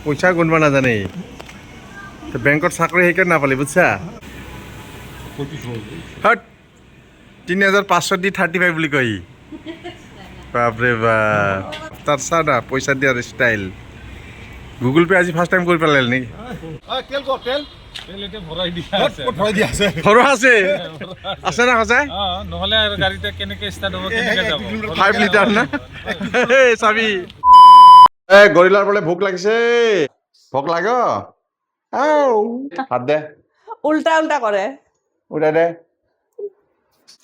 পইচা গুণবা নাজানে বেংকত চাকৰি সেইকাৰণে নাপালি বুজিছা হট ৩,৫০০ দি 35 বুলি কয় বাপৰে বাপ তাৰ চা না পইচা দিয়াৰ ষ্টাইল গুগল পে আজি ফাৰ্ষ্ট টাইম কৰি পেলালে নেকি আছে না সঁচাই নহ'লে আৰু গাড়ীতে কেনেকৈ ষ্টাৰ্ট হ'ব কেনেকৈ যাব 5 লিটাৰ না চাবি গৰিলাৰ বোলে ভোক লাগিছে ভোক লাগ হাত দে উল্টা উল্টা করে উঠাই দে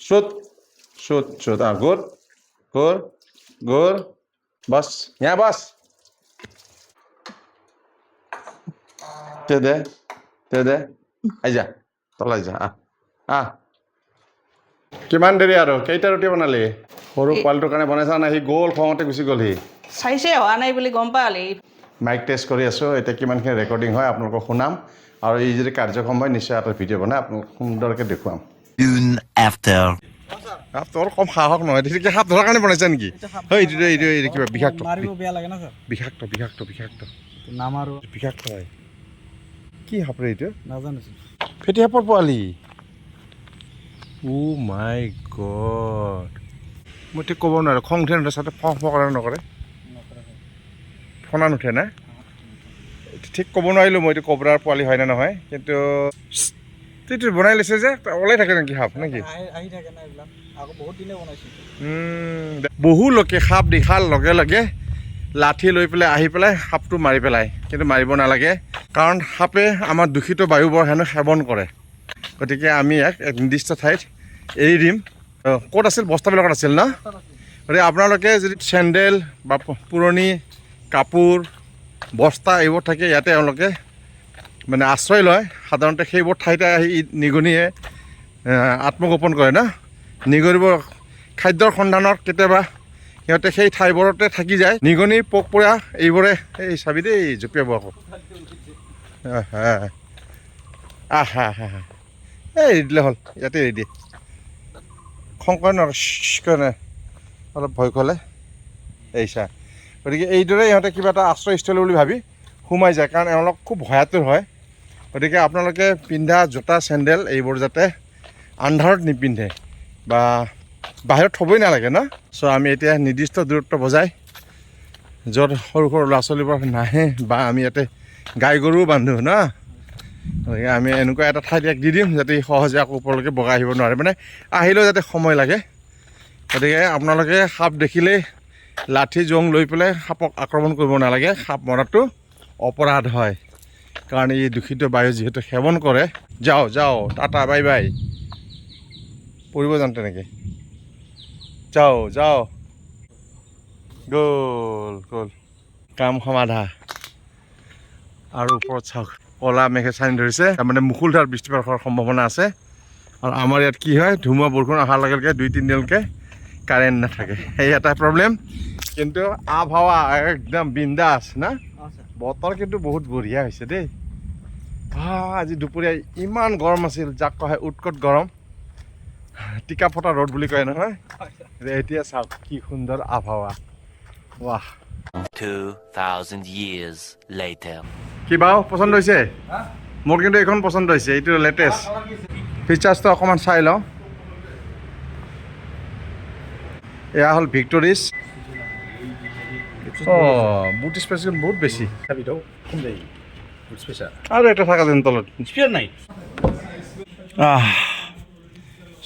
চুত চুত চুত গুড গুড গুড বস यहाँ बस দে আহি যা তলাই যা আহ কিমান দেৰি আৰু কেইটা ৰুটি বনালি সৰু পোৱালিটোৰ কাৰণে বনাইছা না সি গ'ল খঙতে গুচি গ'ল সি চাইছে হোৱা নাই বুলি গম পালি মাইক টেষ্ট কৰি আছোঁ এতিয়া কিমানখিনি ৰেকৰ্ডিং হয় আপোনালোকক শুনাম আৰু এই যদি কাৰ্যক্ষম হয় নিশ্চয় এটা ভিডিঅ' বনাই আপোনালোকক সুন্দৰকৈ দেখুৱাম তোৰ কম সাহস নহয় তেতিয়া সাপ ধৰাৰ কাৰণে বনাইছা নেকি এইটো কিবা বিষাক্ত বিষাক্ত বিষাক্ত বিষাক্ত নামাৰো বিষাক্ত হয় কি সাপ ৰে এইটো নাজানো ফেটি সাপৰ পোৱালি অ' মাই গড মই এতিয়া ক'ব নোৱাৰোঁ খং উঠে নুঠে চাতে ফং ফকাৰে নকৰে ফনা নুঠে না ঠিক ক'ব নোৱাৰিলোঁ মই এইটো কবৰাৰ পোৱালি হয় নে নহয় কিন্তু এইটো বনাই লৈছে যে ওলাই থাকে নেকি সাপ নেকি আহি থাকে না এইবিলাক আকৌ বহুত দিনে বনাইছোঁ বহু লোকে সাপ দেখাৰ লগে লগে লাঠি লৈ পেলাই আহি পেলাই সাপটো মাৰি পেলায় কিন্তু মাৰিব নালাগে কাৰণ সাপে আমাৰ দূষিত বায়ুবোৰ হেনো সেৱন কৰে গতিকে আমি এক নিৰ্দিষ্ট ঠাইত এৰি দিম ক'ত আছিল বস্তাবিলাকত আছিল ন গতিকে আপোনালোকে যদি চেণ্ডেল বা পুৰণি কাপোৰ বস্তা এইবোৰ থাকে ইয়াতে তেওঁলোকে মানে আশ্ৰয় লয় সাধাৰণতে সেইবোৰ ঠাইতে আহি নিগনিয়ে আত্মগোপন কৰে ন নিগনিবোৰ খাদ্যৰ সন্ধানত কেতিয়াবা সিহঁতে সেই ঠাইবোৰতে থাকি যায় নিগনি পোক পৰুৱা এইবোৰে এই চাবি দেই জঁপিয়াব আকৌ এই এৰি দিলে হ'ল ইয়াতে এৰি দিয়ে খং কৰে নকৰে অলপ ভয় ক'লে এই চা গতিকে এইদৰে ইহঁতে কিবা এটা আশ্ৰয়স্থলী বুলি ভাবি সোমাই যায় কাৰণ এওঁলোক খুব ভয়াতুৰ হয় গতিকে আপোনালোকে পিন্ধা জোতা চেণ্ডেল এইবোৰ যাতে আন্ধাৰত নিপিন্ধে বা বাহিৰত থ'বই নালাগে ন চ' আমি এতিয়া নিৰ্দিষ্ট দূৰত্ব বজাই য'ত সৰু সৰু ল'ৰা ছোৱালীবোৰ নাহে বা আমি ইয়াতে গাই গৰুও বান্ধো ন গতিকে আমি এনেকুৱা এটা ঠাইত দি দিম যাতে সহজে আকৌ ওপৰলৈকে বগাই আহিব নোৱাৰে মানে আহিলেও যাতে সময় লাগে গতিকে আপোনালোকে সাপ দেখিলেই লাঠি জং লৈ পেলাই সাপক আক্ৰমণ কৰিব নালাগে সাপ মৰাটো অপৰাধ হয় কাৰণ এই দূষিত বায়ু যিহেতু সেৱন কৰে যাওঁ যাওঁ টাটা বাই বাই পৰিব যাম তেনেকৈ যাওঁ যাওঁ গ'ল গ'ল কাম সমাধা আৰু ওপৰত চাওক ক'লা মেঘে চানি ধৰিছে তাৰমানে মুষলধাৰ বৃষ্টিপাত হোৱাৰ সম্ভাৱনা আছে আৰু আমাৰ ইয়াত কি হয় ধুমুহা বৰষুণ অহাৰ লগে লগে 2-3 দিনলৈকে কাৰেণ্ট নাথাকে সেই এটা প্ৰব্লেম কিন্তু আবহাৱা একদম বিন্দাছ না বতৰ কিন্তু বহুত বঢ়িয়া হৈছে দেই আজি দুপৰীয়া ইমান গৰম আছিল যাক কয় উৎকট গৰম টিকা ফটা ৰ'দ বুলি কয় নহয় এতিয়া চাওক কি সুন্দৰ আবহাৱা ৱাহ 2000 years later কি বাৰু পচন্দ হৈছে মোৰ কিন্তু এইখন পচন্দ হৈছে এইটো লেটেষ্ট ফিচাৰ্ছটো অকণমান চাই লওঁ এয়া হ'ল ভিক্টৰিছ বুট স্পেচিয়েল বহুত বেছি আৰু এটা থাকা যেন তলত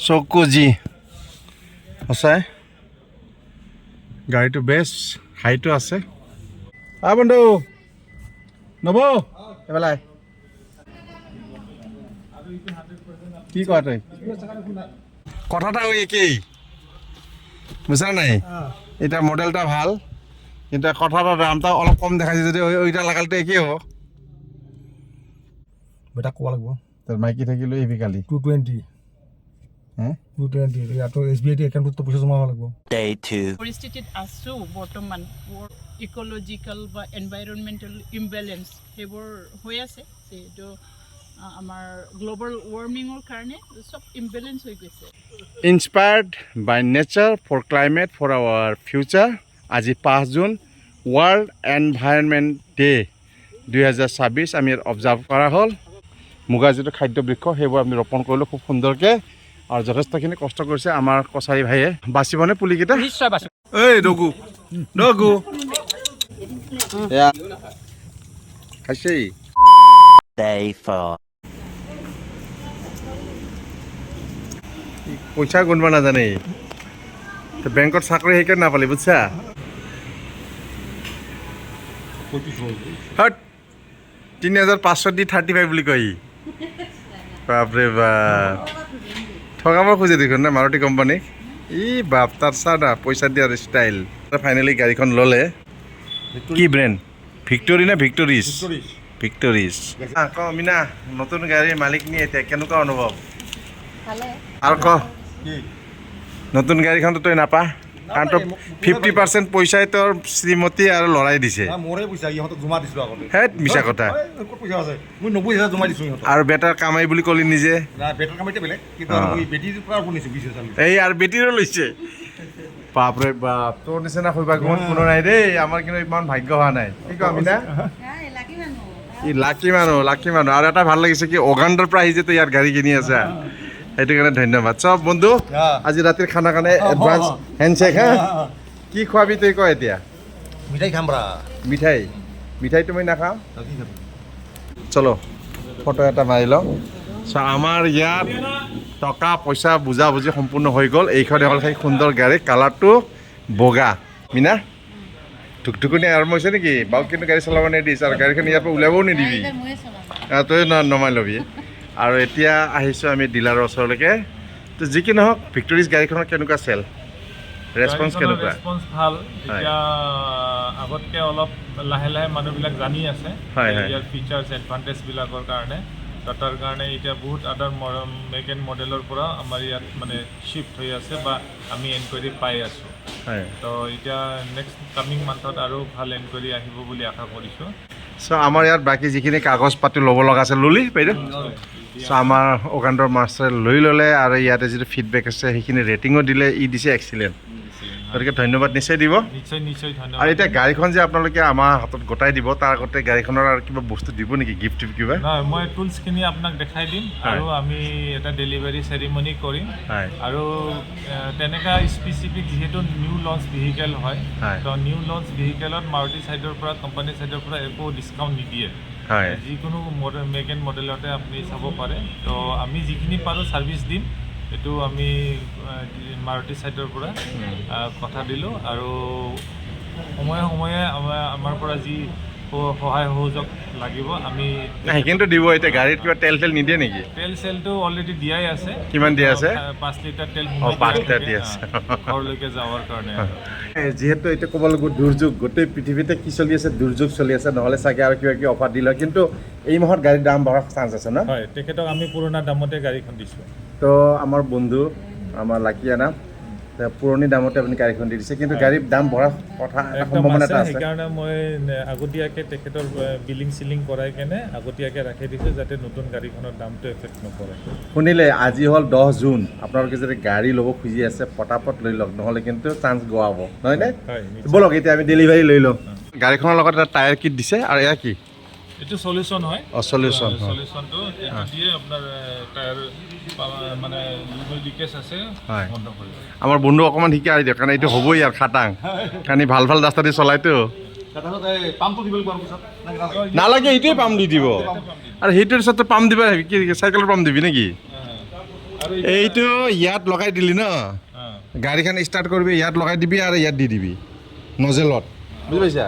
চকুজি সঁচাই গাড়ীটো বেষ্ট হাইটো আছে বন্ধু নব এবেলাই কি কোৱা তই কথা এটা একেই বুজা নাই এতিয়া মডেলটা ভাল কিন্তু কথা এটা দামটা অলপ কম দেখাইছে যদি ওইটা লাগালটো একেই হ'ব বেটা ক'ব লাগিব তোৰ মাইকী থাকিলেও আহিবি কালি 220 220 ইয়াতো SBI একাউণ্টত পইচা জমা হ'ব লাগিব day 2 পৰিস্থিতিত আছো বৰ্তমান ইক'লজিকেল বা এনভাইৰনমেণ্টেল ইমবেলেঞ্চ সেইবোৰ হৈ আছে যিহেতু আমাৰ গ্ল'বেল ৱাৰ্মিঙৰ কাৰণে চব ইমবেলেঞ্চ হৈ গৈছে inspired by nature for climate for our future আজি 5 জুন ৱৰ্ল্ড এনভাইৰনমেণ্ট ডে 2026 আমি অবজাৰ্ভ কৰা হ'ল মুগাৰ যিটো খাদ্য বৃক্ষ সেইবোৰ আমি ৰোপণ কৰিলোঁ খুব সুন্দৰকৈ আৰু যথেষ্টখিনি কষ্ট কৰিছে আমাৰ কছাৰী ভাইয়ে বাচিবনে পুলিকেইটা নিশ্চয় বাছি এই ডগু ডগু এয়া খাইছেই Day 4. পইচা গুণব নাজানে বেংকত চাকৰি সেইকাৰণে নাপালি বুজিছা হট 3500 দি 35 বুলি কয় বাপৰে বাপ ঠগাব খোজে দেখোন না মাৰুতি কোম্পানী ই বাপ তাৰ চা না পইচা দিয়াৰ ষ্টাইল ফাইনেলি গাড়ীখন ল'লে কি ব্ৰেণ্ড ভিক্টৰী নে ভিক্টৰিছ ভিক্টৰিছ ক মিনা নতুন গাড়ীৰ মালিক নি এতিয়া কেনেকুৱা অনুভৱ আৰু ক নতুন গাড়ীখনতো তই নাপা কাৰণ তো 50% পইচাই তোৰ শ্ৰীমতী আৰু ল'ৰাই দিছে মোৰে পইচা ইহঁতক জমা দিছোঁ আগতে হেত মিছা কথা ক'ত পইচা আছে মই 90,000 জমা দিছোঁ ইহঁতক আৰু বেটাৰ কামাই বুলি ক'লি নিজে না বেটাৰ কামাইতে বেলেগ কিন্তু মই বেটিৰ পৰা শুনিছোঁ 20,000 এই আৰু বেটিৰো লৈছে বাপৰে বাপ তোৰ নিচিনা হৈবা কোনো নাই দেই আমাৰ কিন্তু ইমান ভাগ্য হোৱা নাই কি কওঁ আমি না ই লাকি মানুহ আৰু এটা ভাল লাগিছে কি অগাণ্ডৰ পৰা আহি যে তই ইয়াত গাড়ী কিনি আছা সেইটো কাৰণে ধন্যবাদ চব বন্ধু আজি ৰাতিৰ খানা কাৰণে এডভান্স হেণ্ডশ্বেক হা কি খোৱাবি তই ক এতিয়া মিঠাই খাম ব্ৰা মিঠাইটো মই নাখাওঁ চলো ফটো এটা মাৰি লওঁ আমাৰ ইয়াত টকা পইচা বুজা বুজি সম্পূৰ্ণ হৈ গ'ল এইখন হ'ল সেই সুন্দৰ গাড়ী কালাৰটো বগা মিনা টুকটুকুনি আৰম্ভ হৈছে নেকি বাৰু কিন্তু গাড়ী চলাব নিদিছ আৰু গাড়ীখন ইয়াৰ পৰা উলিয়াবও নিদিবি তই নমাই ল'বি আৰু এতিয়া আহিছোঁ আমি ডিলাৰৰ ওচৰলৈকে তো যি কি নহওক ভিক্টৰিছ গাড়ীখনৰ কেনেকুৱা চেল ৰেছপন্স কেনেকুৱা ৰেছপন্স ভাল এতিয়া আগতকৈ অলপ লাহে লাহে মানুহবিলাক জানি আছে ইয়াৰ ফিচাৰ্ছ এডভান্টেজবিলাকৰ কাৰণে তাৰ কাৰণে এতিয়া বহুত আদাৰ মেক এণ্ড মডেলৰ পৰা আমাৰ ইয়াত মানে শ্বিফ্ট হৈ আছে বা আমি এনকুৱাৰী পাই আছোঁ তো এতিয়া নেক্সট কামিং মান্থত আৰু ভাল এনকুৱাৰী আহিব বুলি আশা কৰিছোঁ চ' আমাৰ ইয়াত বাকী যিখিনি কাগজ পাতি ল'ব লগা আছে ল'লি বাইদেউ চ' আমাৰ অগাণ্ডৰ মাষ্টাৰে লৈ ল'লে আৰু ইয়াতে যিটো ফিডবেক আছে সেইখিনি ৰেটিঙো দিলে ই দিছে এক্সিলেণ্ট গতিকে ধন্যবাদ নিশ্চয় দিব নিশ্চয় ধন্যবাদ আৰু এতিয়া গাড়ীখন যে আপোনালোকে আমাৰ হাতত গোটাই দিব তাৰ আগতে গাড়ীখনৰ আৰু কিবা বস্তু দিব নেকি গিফ্ট কিবা নহয় মই টুলছখিনি আপোনাক দেখাই দিম আৰু আমি এটা ডেলিভাৰী চেৰিমনি কৰিম আৰু তেনেকুৱা স্পেচিফিক যিহেতু নিউ লঞ্চ ভেহিকেল হয় তো নিউ লঞ্চ ভেহিকেলত মাৰুতি ছাইডৰ পৰা কোম্পানী ছাইডৰ পৰা একো ডিছকাউণ্ট নিদিয়ে যিকোনো মেক এণ্ড মডেলতে আপুনি চাব পাৰে তো আমি যিখিনি পাৰোঁ ছাৰ্ভিচ দিম এইটো আমি মাৰুতি ছাইডৰ পৰা কথা দিলোঁ আৰু সময়ে সময়ে আমাৰ পৰা যি সহায় সহযোগ লাগিব আমি সেইখিনিতো দিব এতিয়া গাড়ীত কিবা তেল নিদিয়ে নেকি তেল চেলটো অলৰেডি দিয়াই আছে কিমান দিয়া আছে 5 লিটাৰ তেল 5 লিটাৰ দি আছে ঘৰলৈকে যাবৰ কাৰণে যিহেতু এতিয়া ক'ব লাগিব দুৰ্যোগ গোটেই পৃথিৱীতে কি চলি আছে দুৰ্যোগ চলি আছে নহ'লে চাগে আৰু কিবা কিবি অফাৰ দিলে কিন্তু এই মাহত গাড়ীৰ দাম বঢ়াৰ চান্স আছে ন হয় তেখেতক আমি পুৰণা দামতে গাড়ীখন দিছোঁ তো আমাৰ বন্ধু আমাৰ লাকিয়ানা পুৰণি দামতে আপুনি গাড়ীখন দি দিছে কিন্তু গাড়ীৰ দাম বঢ়াৰ কথা সম্ভাৱনা এটা আছে সেইকাৰণে মই আগতীয়াকৈ তেখেতৰ বিলিং চিলিং কৰাই কেনে আগতীয়াকৈ ৰাখি দিছোঁ যাতে নতুন গাড়ীখনৰ দামটো এফেক্ট নকৰে শুনিলে আজি হ'ল 10 জুন আপোনালোকে যদি গাড়ী ল'ব খুজি আছে পটাপট লৈ লওক নহ'লে কিন্তু চান্স গোৱাব নহয়নে ব'লক এতিয়া আমি ডেলিভাৰী লৈ লওঁ গাড়ীখনৰ লগত এটা টায়াৰ কিট দিছে আৰু এয়া কি এইটো সলিউশ্যন হয় সলিউশ্যনটো এইটো দিয়ে আপোনাৰ টায়াৰ মানে লিকেজ আছে বন্ধ কৰি আমাৰ বন্ধু অকণমান শিকাই দিয়ক কাৰণ এইটো হ'বই আৰু খাটাং কাৰণ ভাল ভাল ৰাস্তা দি চলাইতো নালাগে এইটোৱে পাম্প দি দিব আৰু সেইটোৰ পিছততো পাম্প দিবা কি চাইকেলৰ পাম্প দিবি নেকি এইটো ইয়াত লগাই দিলি ন গাড়ীখন ষ্টাৰ্ট কৰিবি ইয়াত লগাই দিবি আৰু ইয়াত দি দিবি নজেলত বুজি পাইছা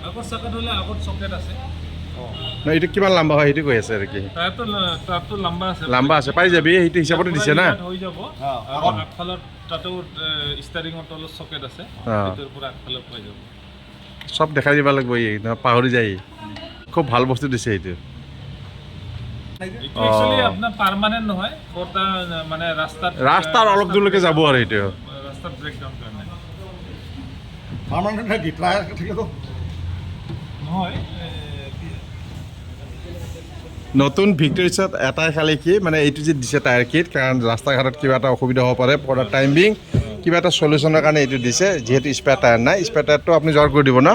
আগত চকেট হ'লে আগত চকেট আছে এইটো কিমান লম্বা হয় সেইটো কৈ আছে আৰু কি তাতো লম্বা আছে পাই যাবি সেইটো হিচাপতে দিছে না হৈ যাব আৰু আগফালৰ তাতো ষ্টাৰিঙৰ তলত চকেট আছে সেইটোৰ পৰা আগফালে পাই যাব চব দেখাই দিব লাগিব পাহৰি যায় খুব ভাল বস্তু দিছে এইটো একচুৱেলি আপোনাৰ পাৰ্মানেণ্ট নহয় কটা মানে ৰাস্তাৰ অলপ দূৰলৈকে যাব আৰু এইটো ৰাস্তাত ব্ৰেকডাউন কাৰণে পাৰ্মানেণ্ট থাকি টায়াৰ থাকেতো নহয় নতুন ভিক্টৰিছত এটাই খালি কি মানে এইটো যে দিছে টায়াৰ কিট কাৰণ ৰাস্তা ঘাটত কিবা এটা অসুবিধা হ'ব পাৰে ফৰ দ্য টাইম বিং কিবা এটা চলিউশ্যনৰ কাৰণে এইটো দিছে যিহেতু স্পেয়াৰ টায়াৰ নাই স্পেয়াৰ টায়াৰটো আপুনি জৰ কৰি দিব ন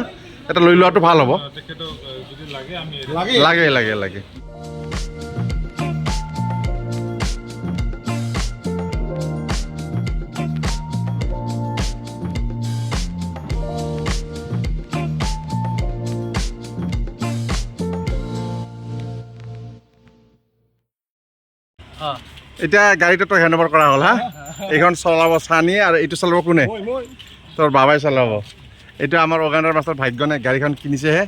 এটা লৈ লোৱাটো ভাল হ'ব। তেখেতক যদি লাগে আমি লাগে লাগে লাগে। এতিয়া গাড়ীটো তই হেণ্ড অভাৰ কৰা হ'ল হা? এইখন চলাব চানি আৰু এইটো চলাব কোনে? তোৰ বাবাই চলাব। এইটো আমাৰ অৰ্গেনাইজাৰ মাষ্টৰ ভাগ্যনে গাড়ীখন কিনিছেহে।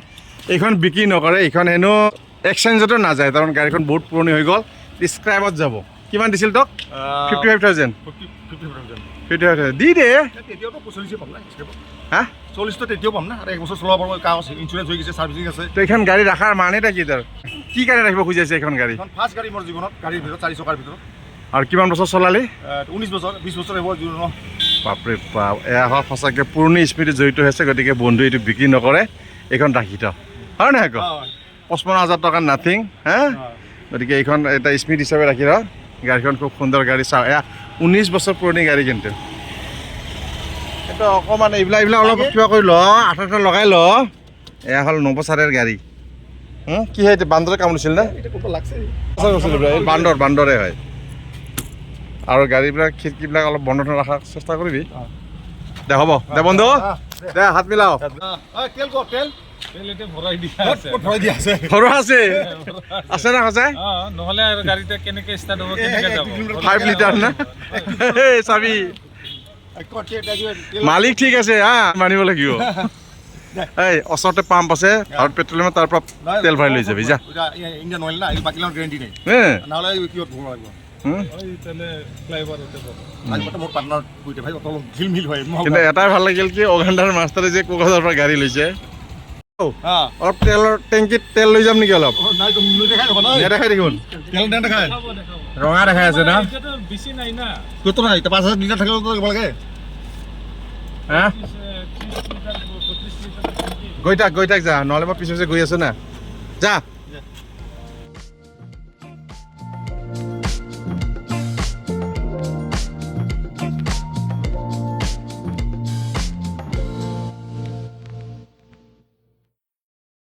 এইখন বিক্ৰী নকৰে, এইখন হেনো এক্সচেঞ্জতো নাযায়, কাৰণ গাড়ীখন বহুত পুৰণি হৈ গ'ল, স্ক্ৰেপত যাব। কিমান দিছিল তোক? 55,000। 55,000 দি দে। তেতিয়াওতো 40 পাম না হা? 40 তেতিয়াও পাম না, আৰু 1 বছৰ চলাব পাৰোঁ, কাগজ ইঞ্চুৰেঞ্চ হৈ গৈছে, চাৰ্ভিচিং আছে। তো এইখন গাড়ী ৰখাৰ মানেটা কি তোৰ? কি কাৰণে ৰাখিব খুজিছে এইখন গাড়ী? এখন ফাৰ্ষ্ট গাড়ী মোৰ জীৱনত, গাড়ীৰ ভিতৰত 4 চকাৰ ভিতৰত। আৰু কিমান বছৰ চলালি? 19 বছৰ 20 বছৰ হ'ব জীৱনত। বাপৰে বাপ, এয়া হ'ল সঁচাকৈ পুৰণি স্মৃতি জড়িত হৈছে, গতিকে বন্ধু এইটো বিক্ৰী নকৰে, এইখন ৰাখি থ, হয় নহয় আকৌ? 55,000 টকাৰ নাথিং হা? গতিকে এইখন এটা স্মৃতি হিচাপে ৰাখি ৰ। গাড়ীখন খুব সুন্দৰ গাড়ী, চাওঁ এয়া 19 বছৰ পুৰণি গাড়ী কিন্তু। এইটো অকণমান এইবিলাক অলপ কিবা কৰি ল, আঠা লগাই ল। এয়া হ'ল নৱচাৰৰ গাড়ী। কি হয়, বান্দৰে কামুৰিছিল নে? এই বান্দৰে হয়। আৰু গাড়ীবিলাক খিৰিকীবিলাক অলপ বন্ধ ৰখাৰ চেষ্টা কৰিবি। দে হ'ব দে বন্ধু, দে হাত মিলাও। তেল ক'ত? তেল এতিয়া ভৰাই দিয়া আছে। ভৰাই দিয়া আছে। ঘৰো আছে আছে না সঁচাই? নহ'লে আৰু গাড়ীটা কেনেকৈ ষ্টাৰ্ট হ'ব, কেনেকৈ যাব? 5 লিটাৰ না চাবি। মালিক ঠিক আছে হা, মানিব লাগিব। এই ওচৰতে পাম্প আছে ভাৰত পেট্ৰলিয়ামৰ, তাৰ পৰা তেল ভৰাই লৈ যাবি যা। ইণ্ডিয়ান অইল না, এই বাকিলাৰ গেৰেণ্টি নাই, নহ'লে কিহত ভৰিব লাগিব। মোৰ পাৰ্টনাৰ বুইতে ভাই অলপ ঢিলমিল হয়। কিন্তু এটাই ভাল লাগিল কি অৰ্গেনাইজাৰ মাষ্টাৰে যে কোকৰাঝাৰৰ পৰা গাড়ী লৈছে। অলপ তেলৰ টেংকিত তেল লৈ যাম নেকি? অলপ দেখাই দেখোন, তেল দেখায় ৰঙা দেখাই আছে না। এতিয়াতো বেছি নাই না, কত নাই 5,000 লিটাৰ থাকিলেও দিব লাগে। হা 30 লিটাৰ 35 লিটাৰ। গৈ থাক যা, নহ'লে মই পিছে গৈ আছো না, যা।